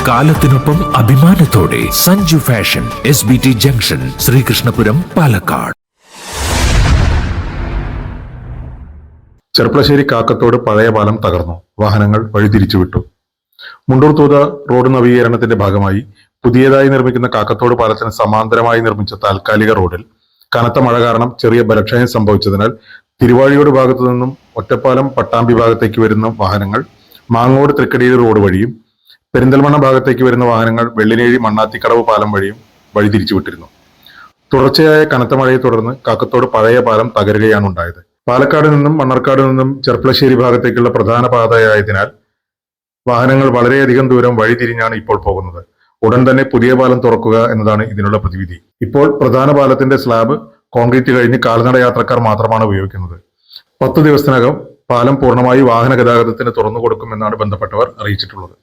കാലത്തിനൊപ്പം അഭിമാനത്തോടെ Sanju fashion SBT junction, Sreekrishnapuram, Palakkad. Cherpulassery Kakkathode പഴയ പാലം തകർന്നു, വാഹനങ്ങൾ വഴിതിരിച്ചുവിട്ടു. മുണ്ടൂർ തൂത റോഡ് നവീകരണത്തിന്റെ ഭാഗമായി പുതിയതായി നിർമ്മിക്കുന്ന കാക്കത്തോട് പാലത്തിന് സമാന്തരമായി നിർമ്മിച്ച താൽക്കാലിക റോഡിൽ കനത്ത മഴ കാരണം ചെറിയ ബലക്ഷയം സംഭവിച്ചതിനാൽ തിരുവാഴിയോട് ഭാഗത്തു നിന്നും ഒറ്റപ്പാലം പട്ടാമ്പി ഭാഗത്തേക്ക് വരുന്ന വാഹനങ്ങൾ മാങ്ങോട് തൃക്കടിയിൽ റോഡ് വഴിയും പെരിന്തൽമണ്ണ ഭാഗത്തേക്ക് വരുന്ന വാഹനങ്ങൾ വെള്ളിനേഴി മണ്ണാത്തിക്കടവ് പാലം വഴിയും വഴിതിരിച്ചുവിട്ടിരുന്നു. തുടർച്ചയായ കനത്ത മഴയെ തുടർന്ന് കാക്കത്തോട് പഴയ പാലം തകരുകയാണ് ഉണ്ടായത്. പാലക്കാട് നിന്നും മണ്ണാർക്കാട് നിന്നും ചെർപ്പളശ്ശേരി ഭാഗത്തേക്കുള്ള പ്രധാന പാതയായതിനാൽ വാഹനങ്ങൾ വളരെയധികം ദൂരം വഴിതിരിഞ്ഞാണ് ഇപ്പോൾ പോകുന്നത്. ഉടൻ തന്നെ പുതിയ പാലം തുറക്കുക എന്നതാണ് ഇതിനുള്ള പ്രതിവിധി. ഇപ്പോൾ പ്രധാന പാലത്തിന്റെ സ്ലാബ് കോൺക്രീറ്റ് കഴിഞ്ഞ് കാൽനട യാത്രക്കാർ മാത്രമാണ് ഉപയോഗിക്കുന്നത്. 10 ദിവസത്തിനകം പാലം പൂർണ്ണമായി വാഹന ഗതാഗതത്തിന് തുറന്നു കൊടുക്കുമെന്നാണ് ബന്ധപ്പെട്ടവർ അറിയിച്ചിട്ടുള്ളത്.